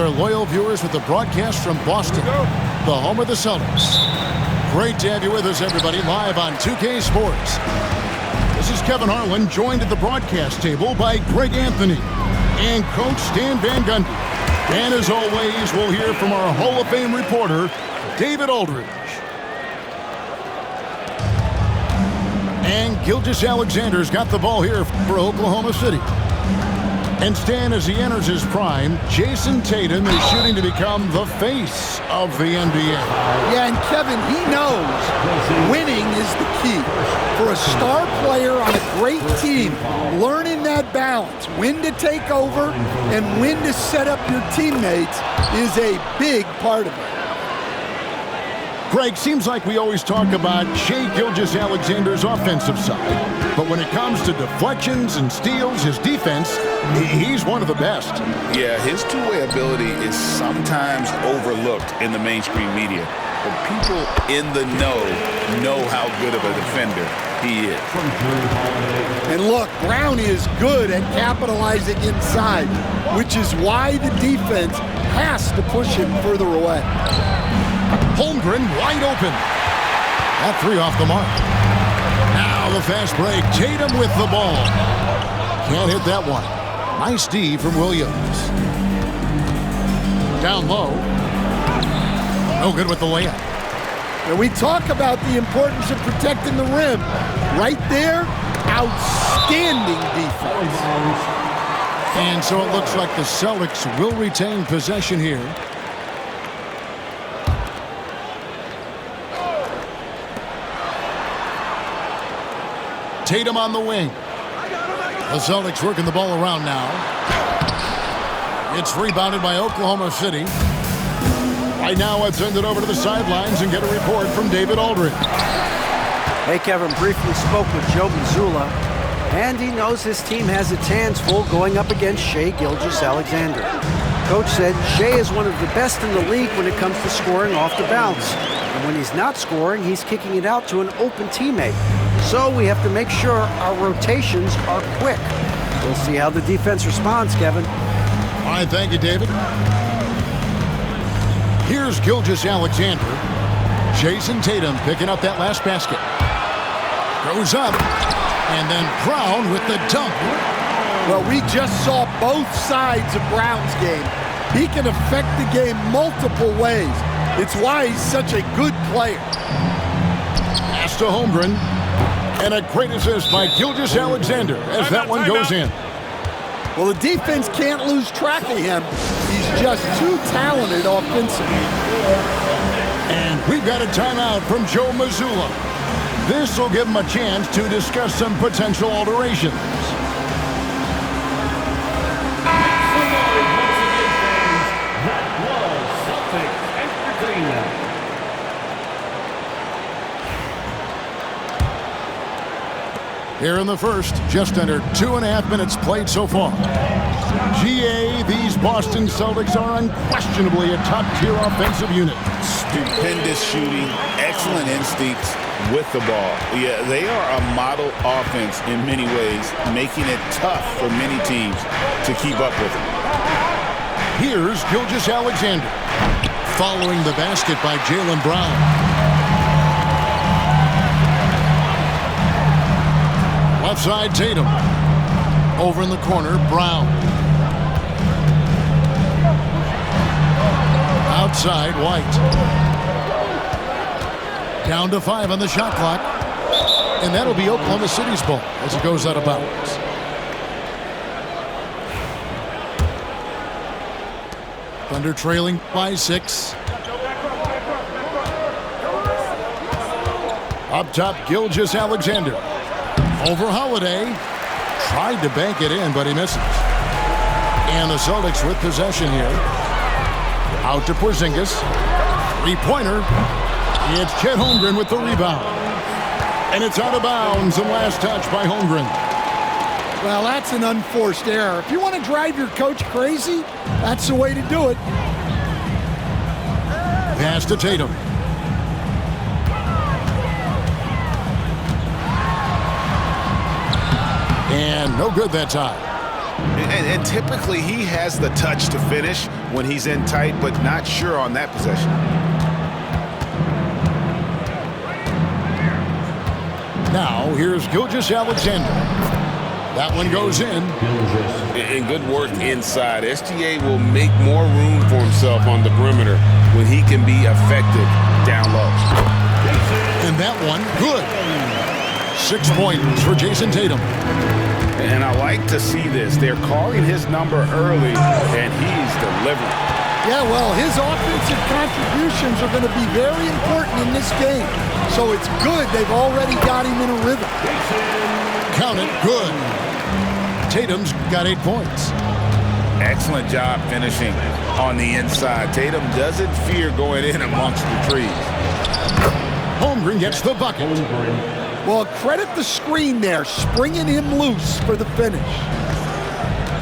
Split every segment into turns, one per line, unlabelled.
our loyal viewers with the broadcast from Boston, the home of the Celtics. Great to have you with us, everybody, live on 2K Sports. This is Kevin Harlan, joined at the broadcast table by Greg Anthony and Coach Stan Van Gundy. And as always, we'll hear from our Hall of Fame reporter, David Aldridge. And Gilgeous-Alexander's got the ball here for Oklahoma City. And Stan, as he enters his prime, Jason Tatum is shooting to become the face of the NBA.
Yeah, and Kevin, he knows winning is the key. For a star player on a great team, learning that balance, when to take over and when to set up your teammates is a big part of it.
Greg, seems like we always talk about Shai Gilgeous-Alexander's offensive side, but when it comes to deflections and steals, his defense, he's one of the best.
Yeah, his two-way ability is sometimes overlooked in the mainstream media, but people in the know how good of a defender he is.
And look, Brown is good at capitalizing inside, which is why the defense has to push him further away.
Holmgren wide open. That three off the mark. Now the fast break. Tatum with the ball. Can't hit that one. Nice D from Williams. Down low. No good with the layup.
And we talk about the importance of protecting the rim. Right there, outstanding defense.
And so it looks like the Celtics will retain possession here. Tatum on the wing. The Celtics working the ball around now. It's rebounded by Oklahoma City. Right now, I'd send it over to the sidelines and get a report from David Aldridge.
Hey, Kevin, briefly spoke with Joe Mazzulla, and he knows his team has its hands full going up against Shai Gilgeous-Alexander. Coach said Shai is one of the best in the league when it comes to scoring off the bounce. And when he's not scoring, he's kicking it out to an open teammate. So we have to make sure our rotations are quick. We'll see how the defense responds, Kevin.
All right, thank you, David. Here's Gilgeous-Alexander. Jason Tatum picking up that last basket. Goes up, and then Brown with the dunk.
Well, we just saw both sides of Brown's game. He can affect the game multiple ways. It's why he's such a good player.
Pass to Holmgren. And a great assist by Gilgeous-Alexander as that one goes in.
Well, the defense can't lose track of him. He's just too talented offensively.
And we've got a timeout from Joe Mazzulla. This will give him a chance to discuss some potential alterations. Here in the first, just under 2.5 minutes played so far. GA, these Boston Celtics are unquestionably a top-tier offensive unit.
Stupendous shooting, excellent instincts with the ball. Yeah, they are a model offense in many ways, making it tough for many teams to keep up with them.
Here's Gilgeous-Alexander, following the basket by Jaylen Brown. Left side, Tatum. Over in the corner, Brown. Outside, White. Down to 5 on the shot clock. And that'll be Oklahoma City's ball as it goes out of bounds. Thunder trailing by 6. Up top, Gilgeous-Alexander. Over Holiday. Tried to bank it in, but he misses. And the Celtics with possession here. Out to Porzingis. Three-pointer. It's Chet Holmgren with the rebound. And it's out of bounds, and last touch by Holmgren.
Well, that's an unforced error. If you want to drive your coach crazy, that's the way to do it.
Pass to Tatum. And no good that time.
And typically he has the touch to finish when he's in tight, but not sure on that possession.
Now, here's Gilgeous-Alexander. That one goes in.
And good work inside. SGA will make more room for himself on the perimeter when he can be effective down low.
And that one, good. 6 points for Jason Tatum.
And I like to see this. They're calling his number early, and he's delivering.
Yeah, well, his offensive contributions are going to be very important in this game. So it's good they've already got him in a rhythm.
Count it, good. Tatum's got 8 points.
Excellent job finishing on the inside. Tatum doesn't fear going in amongst the trees.
Holmgren gets the bucket.
Well, credit the screen there, springing him loose for the finish.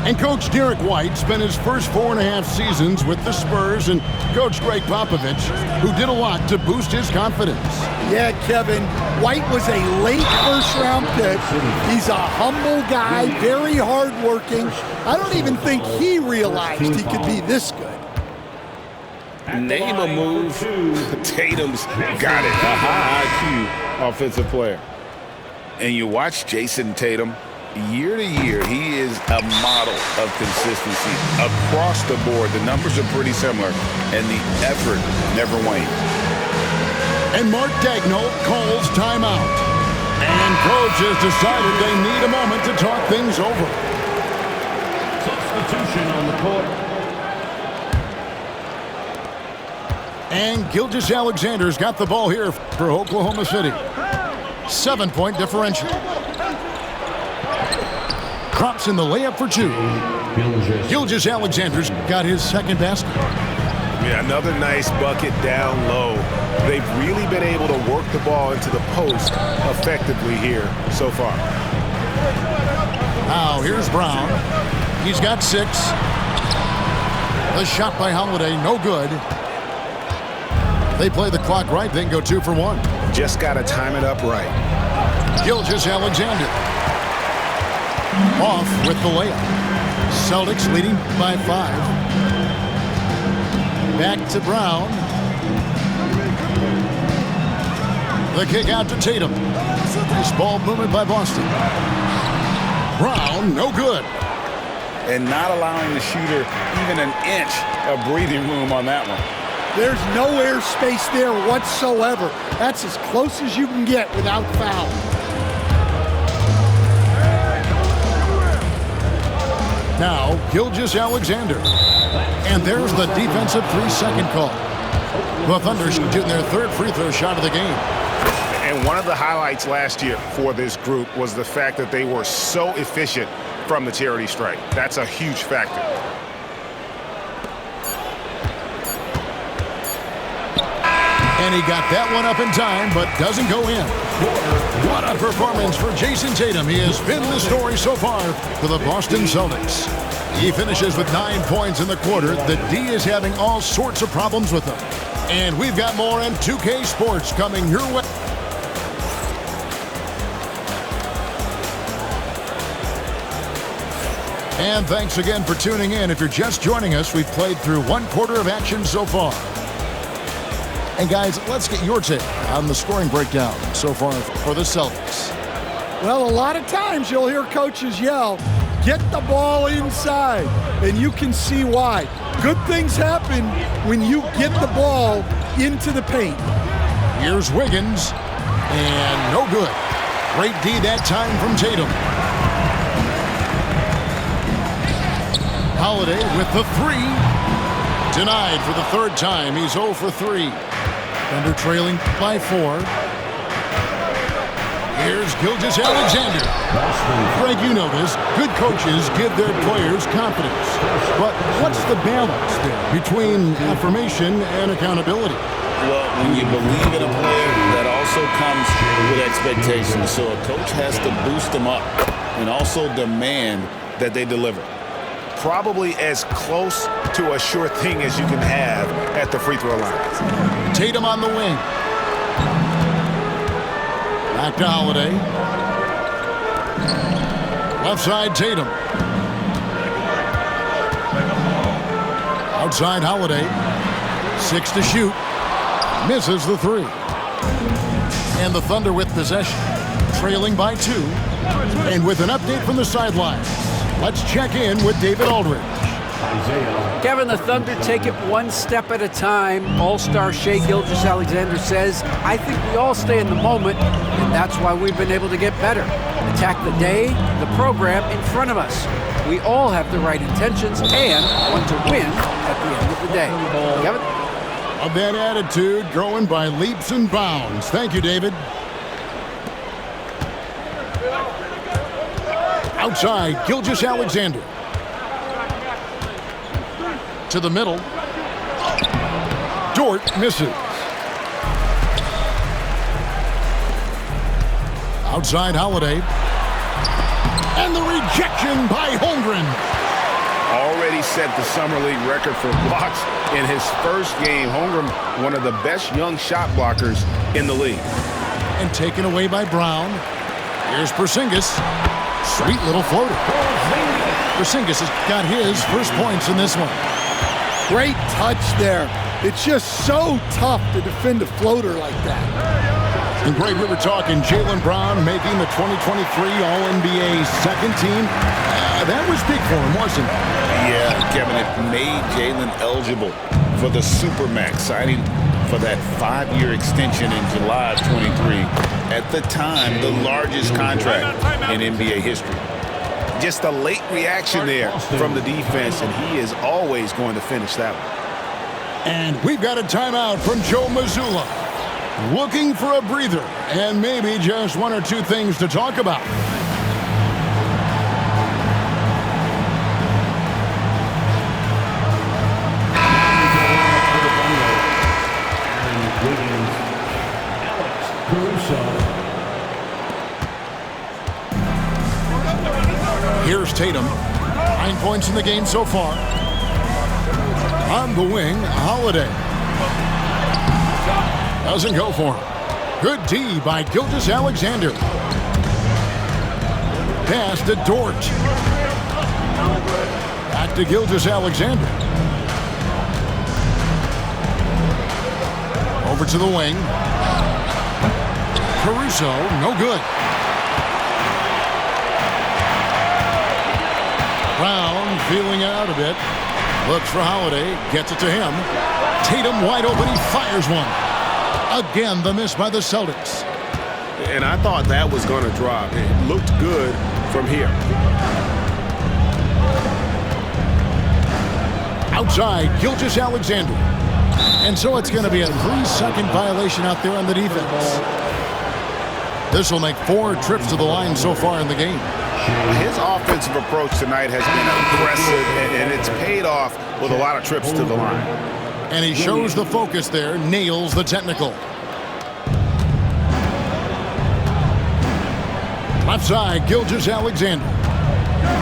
And Coach Derek White spent his first 4.5 seasons with the Spurs and Coach Greg Popovich, who did a lot to boost his confidence.
Yeah, Kevin, White was a late first-round pick. He's a humble guy, very hardworking. I don't even think he realized he could be this good.
Name a move.
Tatum's got it. A high IQ offensive player. And you watch Jason Tatum. Year to year, he is a model of consistency across the board. The numbers are pretty similar, and the effort never wanes.
And Mark Daigneault calls timeout. And Coach has decided they need a moment to talk things over.
Substitution on the court.
And Gilgeous-Alexander's got the ball here for Oklahoma City. 7-point differential. Drops in the layup for 2. Gilgeous-Alexander's got his second basket.
Yeah, another nice bucket down low. They've really been able to work the ball into the post effectively here so far.
Now here's Brown. He's got 6. The shot by Holiday, no good. They play the clock right, then go 2 for 1.
Just got to time it up right.
Gilgeous-Alexander off with the layup. Celtics leading by 5. Back to Brown. The kick out to Tatum. Nice ball movement by Boston. Brown, no good.
And not allowing the shooter even an inch of breathing room on that one.
There's no air space there whatsoever. That's as close as you can get without foul.
Now, Gilgeous-Alexander. And there's the defensive 3-second call. The Thunder shooting their 3rd free throw shot of the game.
And one of the highlights last year for this group was the fact that they were so efficient from the charity stripe. That's a huge factor.
And he got that one up in time, but doesn't go in. What a performance for Jason Tatum. He has been the story so far for the Boston Celtics. He finishes with 9 points in the quarter. The D is having all sorts of problems with him. And we've got more on 2K Sports coming your way. And thanks again for tuning in. If you're just joining us, we've played through 1 quarter of action so far. And guys, let's get your take on the scoring breakdown so far for the Celtics.
Well, a lot of times you'll hear coaches yell, get the ball inside, and you can see why. Good things happen when you get the ball into the paint.
Here's Wiggins, and no good. Great D that time from Tatum. Holiday with the 3. Denied for the 3rd time. He's 0 for 3. Thunder trailing by 4. Here's Gilgeous-Alexander. Greg, you know this. Good coaches give their players confidence. But what's the balance there between affirmation and accountability?
Well, when you believe in a player, that also comes with expectations. So a coach has to boost them up and also demand that they deliver.
Probably as close to a sure thing as you can have at the free throw line.
Tatum on the wing. Back to Holiday. Left side, Tatum. Outside Holiday. 6 to shoot. Misses the 3. And the Thunder with possession. Trailing by 2. And with an update from the sidelines, let's check in with David Aldridge.
Kevin, the Thunder take it one step at a time. All-star Shai Gilgeous-Alexander says, I think we all stay in the moment, and that's why we've been able to get better. Attack the day, the program in front of us. We all have the right intentions and want to win at the end of the day. Kevin?
Of that attitude growing by leaps and bounds. Thank you, David. Outside, Gilgeous-Alexander. To the middle. Dort misses. Outside Holiday. And the rejection by Holmgren.
Already set the Summer League record for blocks in his first game. Holmgren, one of the best young shot blockers in the league.
And taken away by Brown. Here's Porzingis. Sweet little floater. Porzingis has got his first points in this one.
Great touch there. It's just so tough to defend a floater like that.
And Greg, we were talking Jaylen Brown making the 2023 All-NBA second team. That was big for him, wasn't it?
Yeah, Kevin, it made Jaylen eligible for the Supermax, signing for that 5-year extension in July of 23. At the time, the largest contract in NBA history. Just a late reaction there from the defense, and he is always going to finish that one.
And we've got a timeout from Joe Mazzulla. Looking for a breather and maybe just one or two things to talk about. Here's Tatum. 9 points in the game so far. On the wing, Holiday. Doesn't go for him. Good D by Gilgeous-Alexander. Pass to Dort. Back to Gilgeous-Alexander. Over to the wing. Caruso, no good. Brown feeling out a bit. Looks for Holiday. Gets it to him. Tatum wide open. He fires one. Again, the miss by the Celtics.
And I thought that was going to drop. It looked good from here.
Outside, Gilgeous-Alexander. And so it's going to be a 3-second violation out there on the defense. This will make 4 trips to the line so far in the game.
His offensive approach tonight has been aggressive, and it's paid off with a lot of trips to the line.
And he shows the focus there, nails the technical. Left side, Gilgeous-Alexander.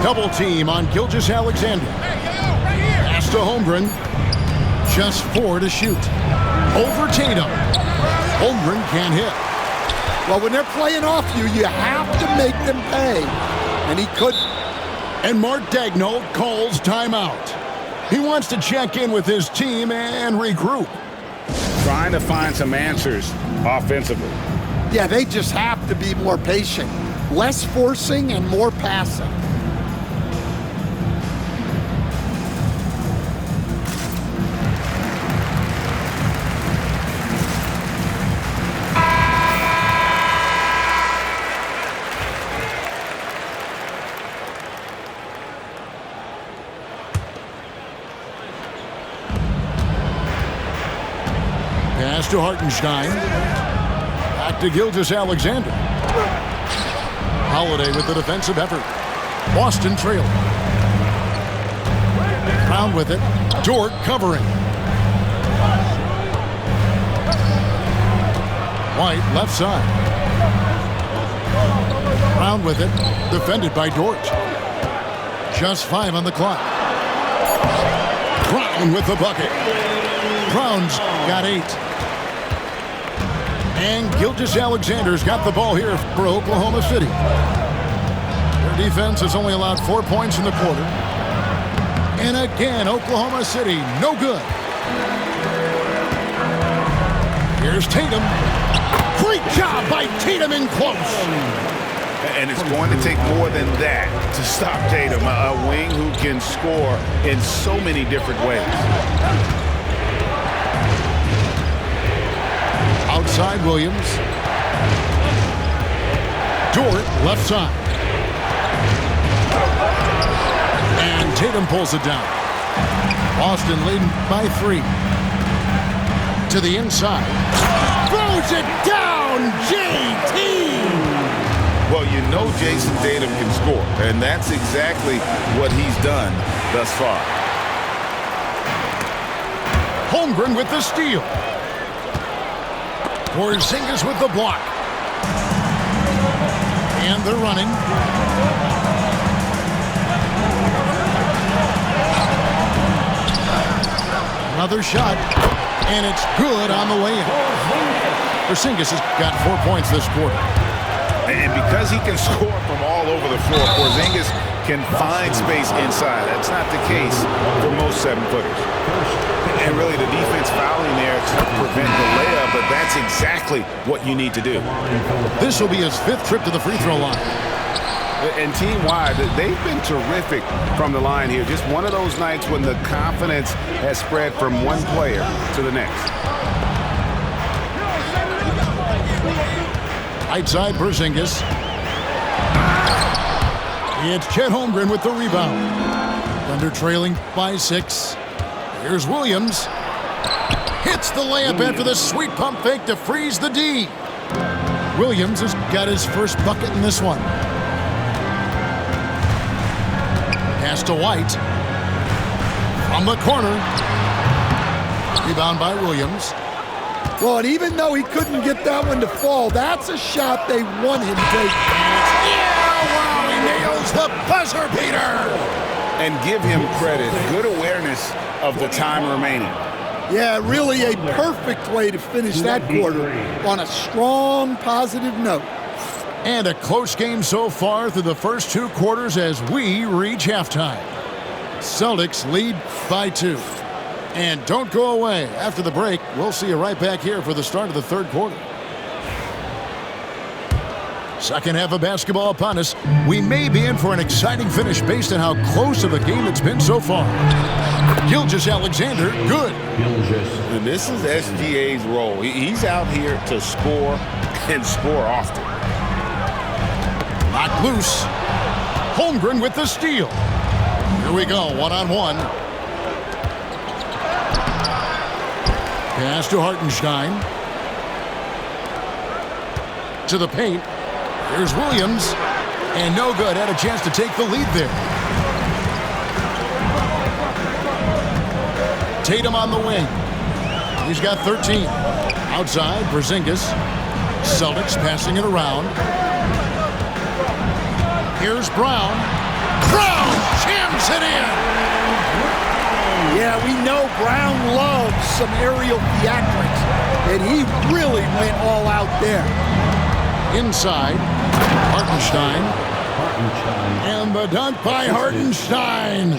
Double team on Gilgeous-Alexander. Pass to Holmgren. Just 4 to shoot. Over Tatum. Holmgren can't hit.
Well, when they're playing off you, you have to make them pay. And he couldn't.
And Mark Daigneault calls timeout. He wants to check in with his team and regroup.
Trying to find some answers offensively.
Yeah, they just have to be more patient. Less forcing and more passing.
Pass to Hartenstein. Back to Gilgeous-Alexander. Holiday with the defensive effort. Boston trailing. Brown with it. Dort covering. White left side. Brown with it. Defended by Dort. Just 5 on the clock. Brown with the bucket. Brown's got 8. And Gilgeous-Alexander's got the ball here for Oklahoma City. Their defense has only allowed 4 points in the quarter. And again, Oklahoma City, no good. Here's Tatum. Great job by Tatum in close.
And it's going to take more than that to stop Tatum, a wing who can score in so many different ways.
Outside Williams. Dort, left side. And Tatum pulls it down. Boston leading by 3. To the inside. Throws it down, JT!
Well, you know Jason Tatum can score, and that's exactly what he's done thus far.
Holmgren with the steal. Porzingis with the block. And they're running. Another shot, and it's good on the way in. Porzingis has got 4 points this quarter.
And because he can score from all over the floor, Porzingis can find space inside. That's not the case for most 7-footers. And really, the defense fouling there to prevent the layup, but that's exactly what you need to do.
This will be his 5th trip to the free throw line.
And team-wide, they've been terrific from the line here. Just one of those nights when the confidence has spread from one player to the next.
Right side, Porzingis. It's Chet Holmgren with the rebound. Thunder trailing by 6. Here's Williams. Hits the layup after the sweet pump fake to freeze the D. Williams has got his first bucket in this one. Pass to White. From the corner. Rebound by Williams.
Well, and even though he couldn't get that one to fall, that's a shot they want him to take.
Yeah, wow, he nails the buzzer beater.
And give him credit. Good awareness of the time remaining.
Yeah, really a perfect way to finish that quarter on a strong, positive note.
And a close game so far through the first 2 quarters as we reach halftime. Celtics lead by 2. And don't go away. After the break, we'll see you right back here for the start of the 3rd quarter. Second half of basketball upon us. We may be in for an exciting finish based on how close of a game it's been so far. Gilgeous-Alexander, good.
And this is SGA's role. He's out here to score and score often.
Knocked loose. Holmgren with the steal. Here we go, one-on-one. Pass to Hartenstein. To the paint. Here's Williams. And no good. Had a chance to take the lead there. Tatum on the wing. He's got 13. Outside, Porzingis. Celtics passing it around. Here's Brown. Brown jams it in.
Yeah, we know Brown loves some aerial theatrics, and he really went all out there.
Inside, Hartenstein. And the dunk by Hartenstein.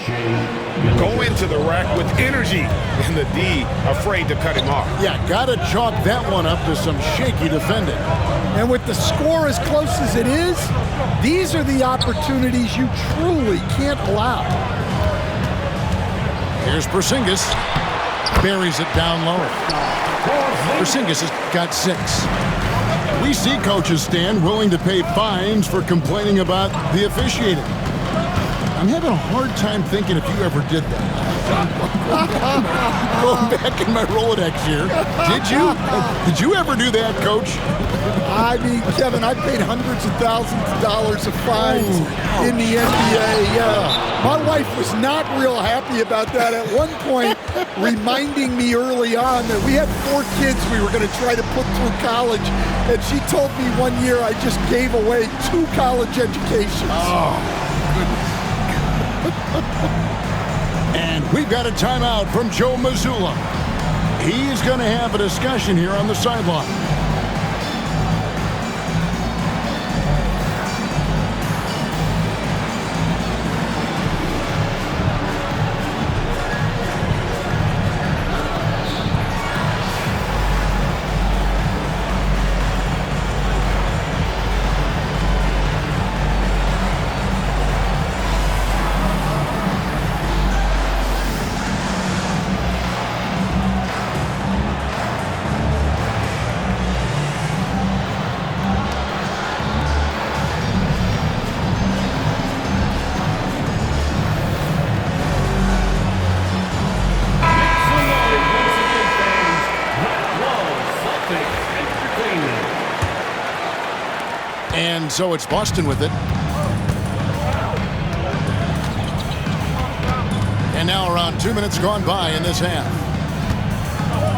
Go into the rack with energy, and the D afraid to cut him off.
Yeah, gotta chalk that one up to some shaky defending.
And with the score as close as it is, these are the opportunities you truly can't allow.
Here's Porzingis. Buries it down low. Porzingis has got 6. We see coaches stand willing to pay fines for complaining about the officiating. I'm having a hard time thinking if you ever did that. Going back in my Rolodex here. Did you? Did you ever do that, Coach?
I mean, Kevin, I paid hundreds of thousands of dollars of fines in the NBA. My wife was not real happy about that at one point, reminding me early on that we had 4 kids we were going to try to put through college, and she told me one year I just gave away 2 college educations.
Oh, goodness. And we've got a timeout from Joe Mazzulla. He's going to have a discussion here on the sideline. And so it's Boston with it. And now around 2 minutes gone by in this half.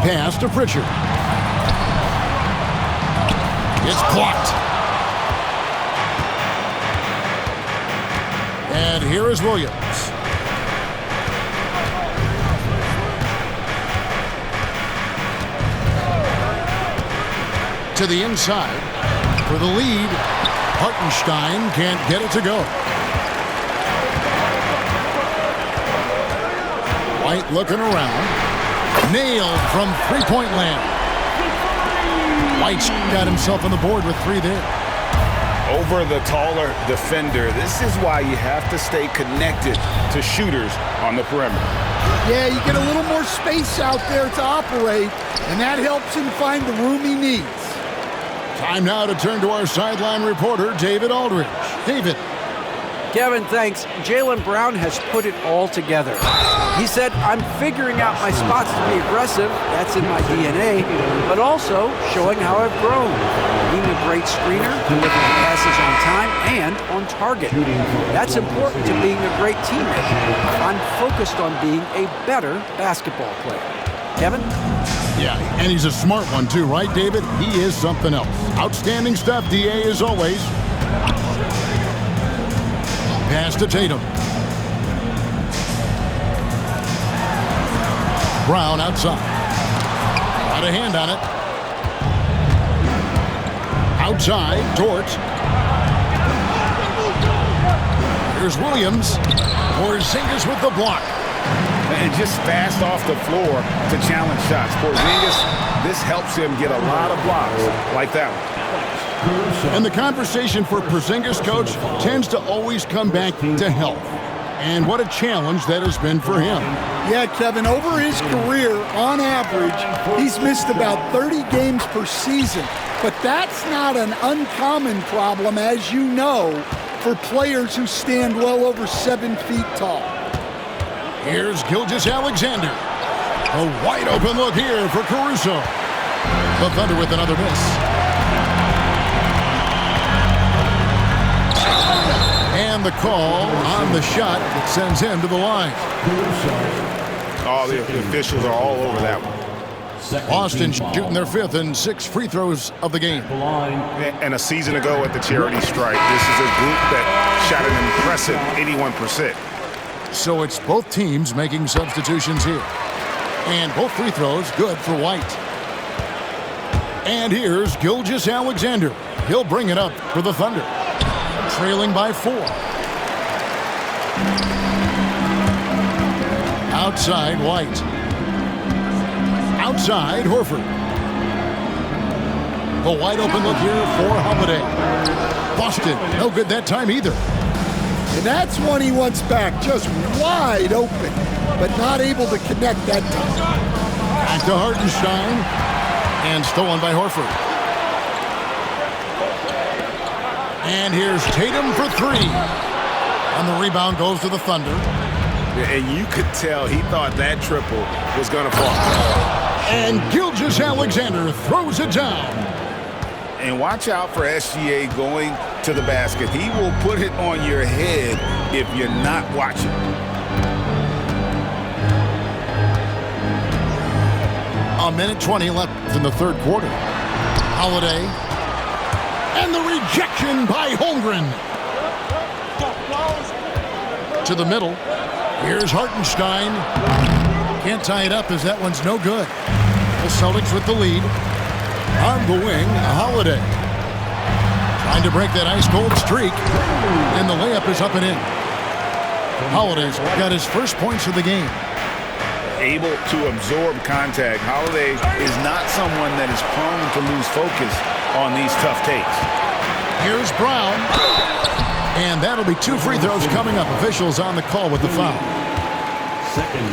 Pass to Pritchard. It's blocked. And here is Williams. To the inside for the lead. Hartenstein can't get it to go. White looking around. Nailed from three-point land. White's got himself on the board with 3 there.
Over the taller defender. This is why you have to stay connected to shooters on the perimeter.
Yeah, you get a little more space out there to operate, and that helps him find the room he needs.
Time now to turn to our sideline reporter, David Aldridge. David.
Kevin, thanks. Jaylen Brown has put it all together. He said, I'm figuring out my spots to be aggressive. That's in my DNA. But also showing how I've grown. Being a great screener, delivering passes on time and on target. That's important to being a great teammate. I'm focused on being a better basketball player. Kevin?
Yeah, and he's a smart one too, right, David? He is something else. Outstanding stuff, DA, as always. Pass to Tatum. Brown outside. Got a hand on it. Outside, Dort. Here's Williams. Porzingis with the block.
And just fast off the floor to challenge shots. Porzingis, this helps him get a lot of blocks like that one.
And the conversation for Porzingis, coach, tends to always come back to health. And what a challenge that has been for him.
Yeah, Kevin, over his career, on average, he's missed about 30 games per season. But that's not an uncommon problem, as you know, for players who stand well over 7 feet tall.
Here's Gilgeous-Alexander. A wide open look here for Caruso. The Thunder with another miss. And the call on the shot that sends him to the line.
All the officials are all over that one.
Boston shooting their 5th and 6th free throws of the game.
And a season ago at the charity strike, this is a group that shot an impressive 81%.
So it's both teams making substitutions here. And both free throws good for White. And here's Gilgeous-Alexander. He'll bring it up for the Thunder. Trailing by 4. Outside, White. Outside, Horford. The wide open look here for Holiday. Boston, no good that time either.
And that's one he wants back, just wide open, but not able to connect that time.
Back to Hartenstein, and stolen by Horford. And here's Tatum for 3. And the rebound goes to the Thunder.
And you could tell he thought that triple was going to fall.
And Gilgeous-Alexander throws it down.
And watch out for SGA going to the basket. He will put it on your head if you're not watching.
A minute 20 left in the third quarter. Holiday. And the rejection by Holmgren. To the middle. Here's Hartenstein. Can't tie it up as that one's no good. The Celtics with the lead. On the wing, Holiday. Trying to break that ice-cold streak. And the layup is up and in. Holiday's got his first points of the game.
Able to absorb contact. Holiday is not someone that is prone to lose focus on these tough takes.
Here's Brown. And that'll be 2 free throws coming up. Officials on the call with the foul.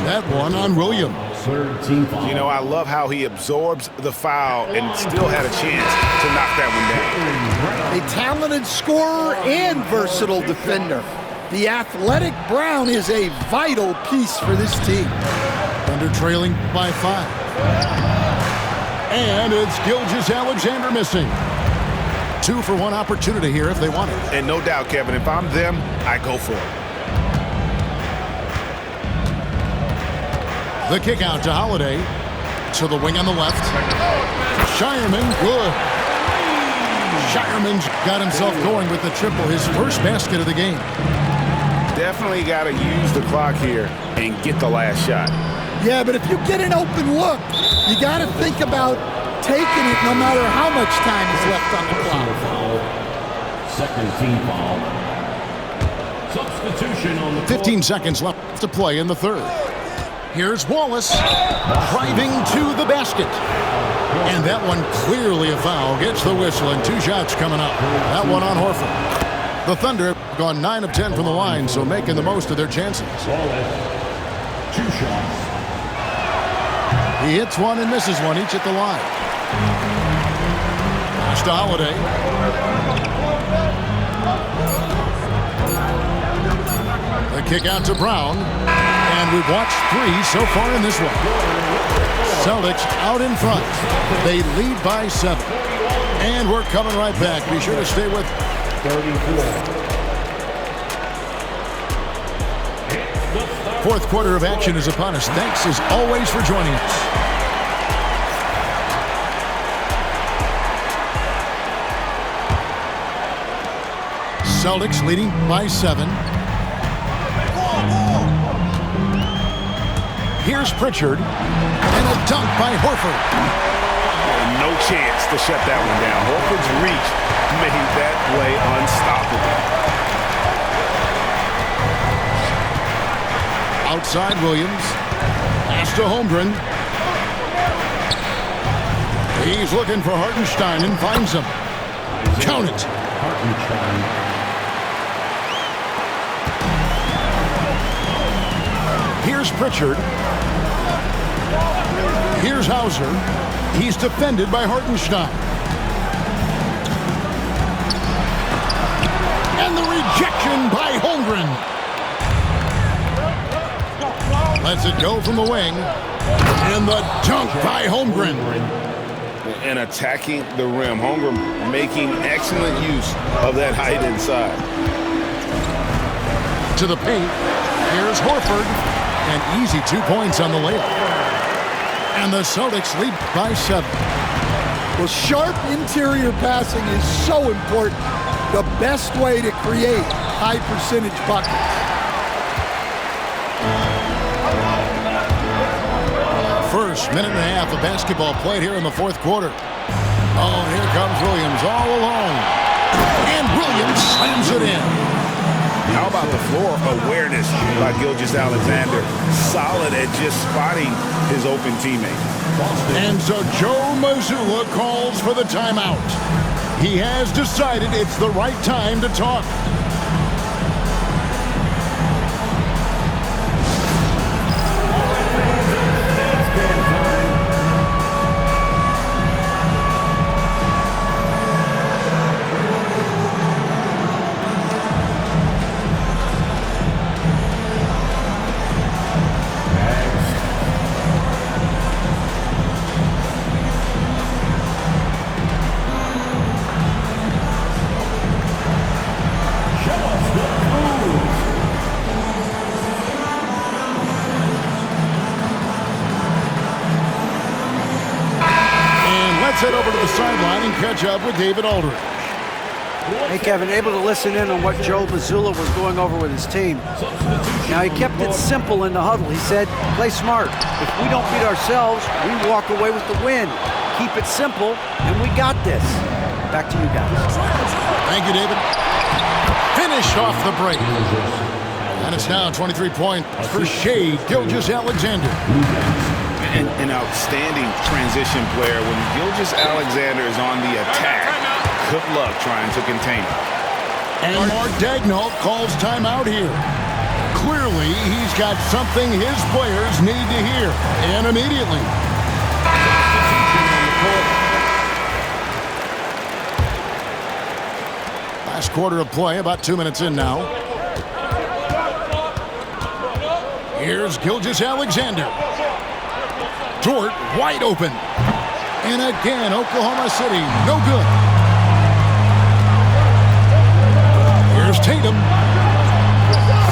That one on Williams.
You know, I love how he absorbs the foul and still had a chance to knock that one down.
A talented scorer and versatile defender. The athletic Brown is a vital piece for this team.
Thunder trailing by 5. And it's Gilgeous-Alexander missing. 2-for-1 opportunity here if they want it.
And no doubt, Kevin, if I'm them, I go for it.
The kick out to Holiday. To the wing on the left. Shireman, good. Shireman's got himself going with the triple, his first basket of the game.
Definitely got to use the clock here and get the last shot.
Yeah, but if you get an open look, you got to think about taking it no matter how much time is left on the clock.
Second team foul. Substitution on the
15 seconds left to play in the third. Here's Wallace driving to the basket. And that one clearly a foul. Gets the whistle and 2 shots coming up. That one on Horford. The Thunder have gone 9 of 10 from the line, so making the most of their chances.
Wallace, 2 shots.
He hits one and misses one, each at the line. Pass to Holiday. The kick out to Brown. And we've watched 3 so far in this one. Celtics out in front. They lead by 7. And we're coming right back. Be sure to stay with
34.
Fourth quarter of action is upon us. Thanks as always for joining us. Celtics leading by 7. Here's Pritchard, and a dunk by Horford.
No chance to shut that one down. Horford's reach made that play unstoppable.
Outside Williams. Pass to Holmgren. He's looking for Hartenstein and finds him. Count it. Here's Pritchard. Here's Hauser. He's defended by Hartenstein. And the rejection by Holmgren. Lets it go from the wing. And the dunk by Holmgren.
And attacking the rim. Holmgren making excellent use of that height inside.
To the paint. Here's Horford. An easy 2 points on the layup. And the Celtics lead by 7.
Well, sharp interior passing is so important. The best way to create high percentage buckets.
First minute and a half of basketball played here in the fourth quarter. Oh, and here comes Williams all alone. And Williams slams it in.
How about the floor awareness by Gilgeous-Alexander? Solid at just spotting his open teammate.
And so Joe Mazzulla calls for the timeout. He has decided it's the right time to talk. Head over to the sideline and catch up with David Aldridge.
Hey, Kevin, able to listen in on what Joe Mazzulla was going over with his team. Now, he kept it simple in the huddle. He said, play smart. If we don't beat ourselves, we walk away with the win. Keep it simple, and we got this. Back to you guys.
Thank you, David. Finished off the break. And it's now 23 points for Shai Gilgeous-Alexander.
An outstanding transition player. When Gilgeous-Alexander is on the attack, good luck trying to contain him.
And Mark Daigneault calls timeout here. Clearly, he's got something his players need to hear, and immediately. Last quarter of play, about 2 minutes in now. Here's Gilgeous-Alexander. Dort wide open. And again, Oklahoma City, no good. Here's Tatum.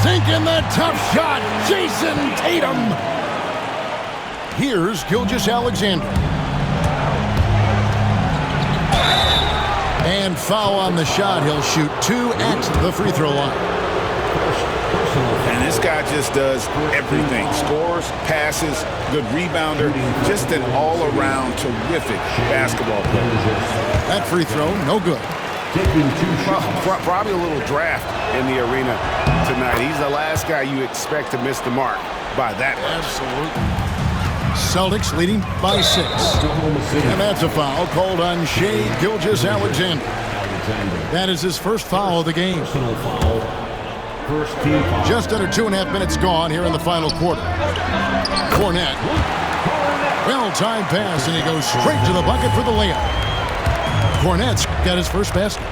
Sinking the tough shot. Jason Tatum. Here's Gilgeous-Alexander. And foul on the shot. He'll shoot 2 at the free throw line.
And this guy just does everything. Scores, passes, good rebounder. Just an all-around terrific basketball player.
That free throw, no good.
Probably a little draft in the arena tonight. He's the last guy you expect to miss the mark by that much.
Absolutely. Celtics leading by 6. And that's a foul called on Shai Gilgeous-Alexander. That is his first foul of the game. Just under 2.5 minutes gone here in the final quarter. Kornet. Well-timed pass, and he goes straight to the bucket for the layup. Kornet's got his first basket.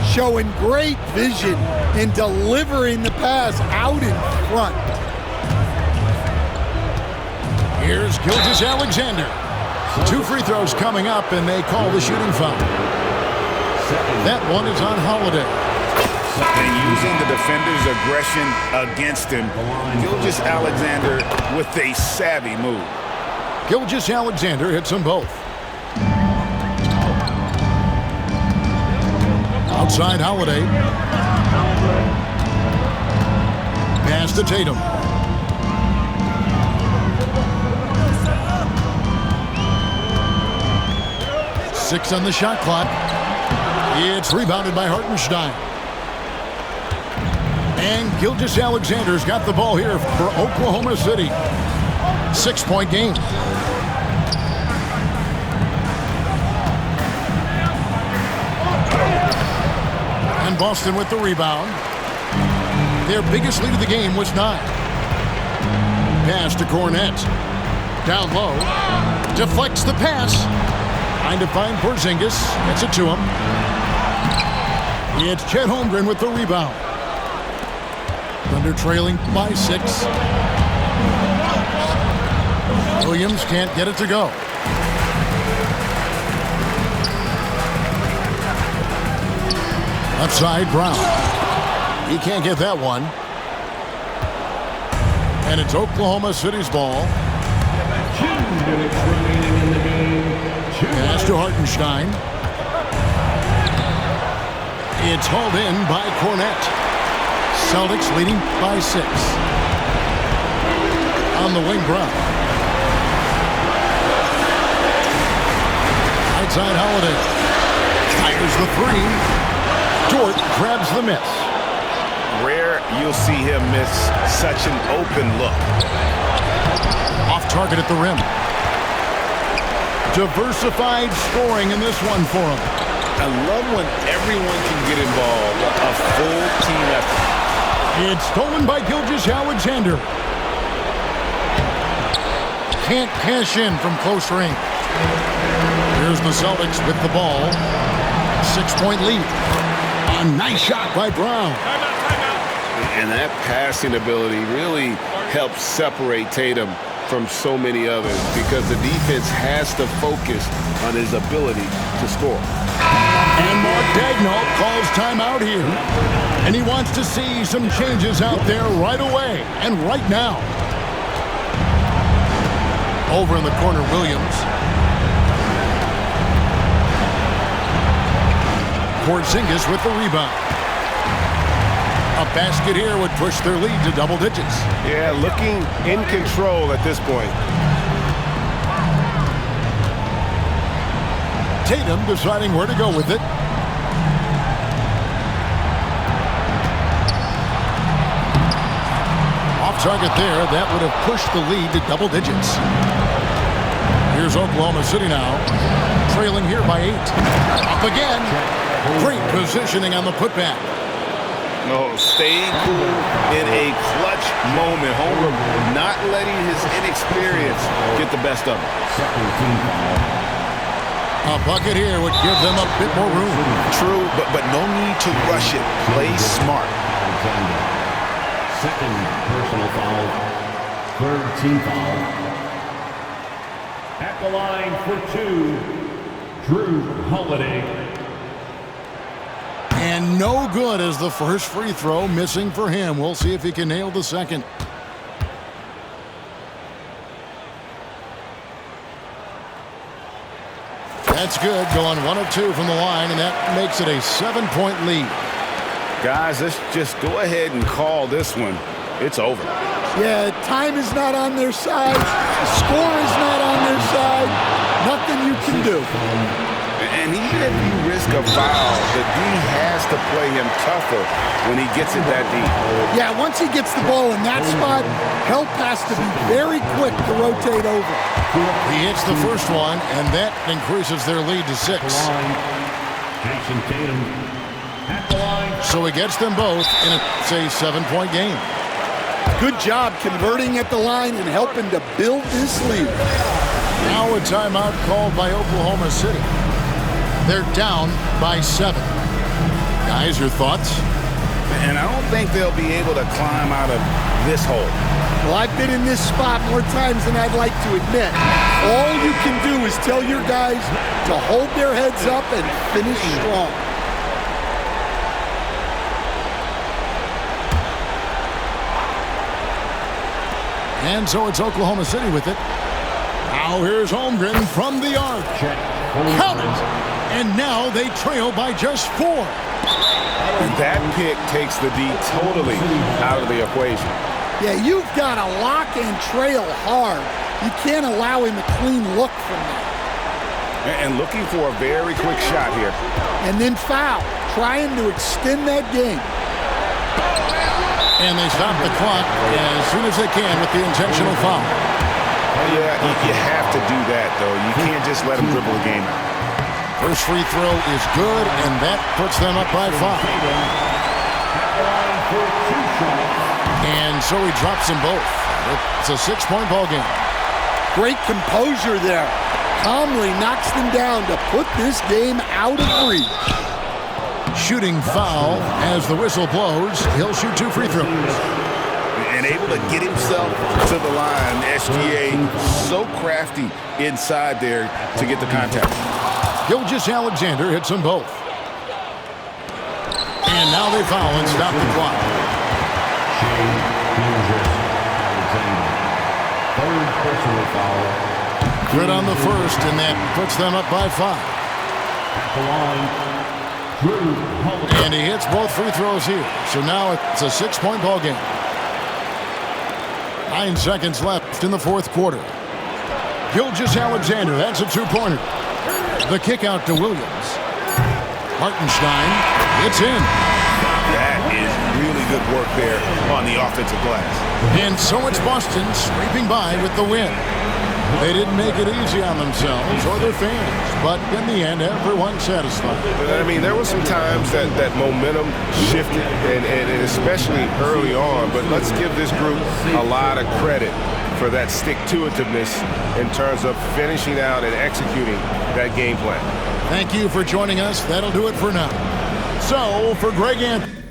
Showing great vision in delivering the pass out in front.
Here's Gilgeous-Alexander. 2 free throws coming up, and they call the shooting foul. That one is on Holiday.
And using the defender's aggression against him, Gilgeous-Alexander with a savvy move.
Gilgeous-Alexander hits them both. Outside Holiday. Pass to Tatum. Six on the shot clock. It's rebounded by Hartenstein. And Gilgeous-Alexander's got the ball here for Oklahoma City. 6-point game. And Boston with the rebound. Their biggest lead of the game was 9. Pass to Kornet. Down low. Deflects the pass. Trying to find Porzingis. Gets it to him. It's Chet Holmgren with the rebound. Thunder trailing by 6. Williams can't get it to go. Outside Brown. He can't get that one. And it's Oklahoma City's ball.
2 minutes remaining in the game.
Pass to Hartenstein. It's hauled in by Kornet. Celtics leading by 6. On the wing, Brown. Outside Holiday. Fires the 3. Dort grabs the miss.
Rare you'll see him miss such an open look.
Off target at the rim. Diversified scoring in this one for him.
I love when everyone can get involved. A full team effort.
It's stolen by Gilgeous-Alexander. Can't cash in from close range. Here's the Celtics with the ball. 6-point lead. A nice shot by Brown.
And that passing ability really helps separate Tatum from so many others because the defense has to focus on his ability to score.
And Mark Daigneault calls timeout here. And he wants to see some changes out there right away and right now. Over in the corner, Williams. Porzingis with the rebound. A basket here would push their lead to double digits.
Yeah, looking in control at this point.
Tatum deciding where to go with it. Off target there. That would have pushed the lead to double digits. Here's Oklahoma City now. Trailing here by 8. Up again. Great positioning on the putback.
No, staying cool in a clutch moment. Homer not letting his inexperience get the best of him.
A bucket here would give them a bit more room.
True, but no need to rush it. Play smart.
Second personal foul. Third team foul. At the line for 2, Drew Holiday.
And no good as the first free throw, missing for him. We'll see if he can nail the second. That's good, going 1 of 2 from the line, and that makes it a 7-point lead.
Guys, let's just go ahead and call this one. It's over.
Yeah, time is not on their side. The score is not on their side. Nothing you can do.
And even if you risk a foul, the D has to play him tougher when he gets it that deep.
Yeah, once he gets the ball in that spot, help has to be very quick to rotate over.
He hits the first one, and that increases their lead to 6.
Jason Tatum at the line.
So he gets them both, and it's a 7-point game.
Good job converting at the line and helping to build this lead.
Now a timeout called by Oklahoma City. They're down by 7. Guys, your thoughts?
And I don't think they'll be able to climb out of this hole.
Well, I've been in this spot more times than I'd like to admit. All you can do is tell your guys to hold their heads up and finish strong.
And so it's Oklahoma City with it. Now here's Holmgren from the arc. Count it! And now they trail by just 4.
That pick takes the D totally out of the equation.
Yeah, you've got to lock and trail hard. You can't allow him a clean look from that.
And looking for a very quick shot here.
And then foul, trying to extend that game.
And they stop the clock as soon as they can with the intentional foul.
Yeah, you have to do that, though. You can't just let him dribble the game out.
First free throw is good, and that puts them up by 5. And so he drops them both. It's a 6-point ball game.
Great composure there. Calmly knocks them down to put this game out of reach.
Shooting foul as the whistle blows. He'll shoot 2 free throws.
And able to get himself to the line. SGA so crafty inside there to get the contact.
Gilgeous-Alexander hits them both. And now they foul and stop the clock.
Third personal foul.
Good on the first, and that puts them up by 5.
At the line, Drew Holiday.
And he hits both free throws here. So now it's a 6-point ball game. 9 seconds left in the 4th quarter. Gilgeous-Alexander, that's a 2-pointer. The kick out to Williams. Hartenstein, it's in.
That is really good work there on the offensive glass.
And so it's Boston scraping by with the win. They didn't make it easy on themselves or their fans, but in the end, everyone's satisfied.
I mean, there were some times that momentum shifted, and especially early on, but let's give this group a lot of credit for that stick-to-itiveness in terms of finishing out and executing that game plan.
Thank you for joining us. That'll do it for now. So, for Greg Anthony,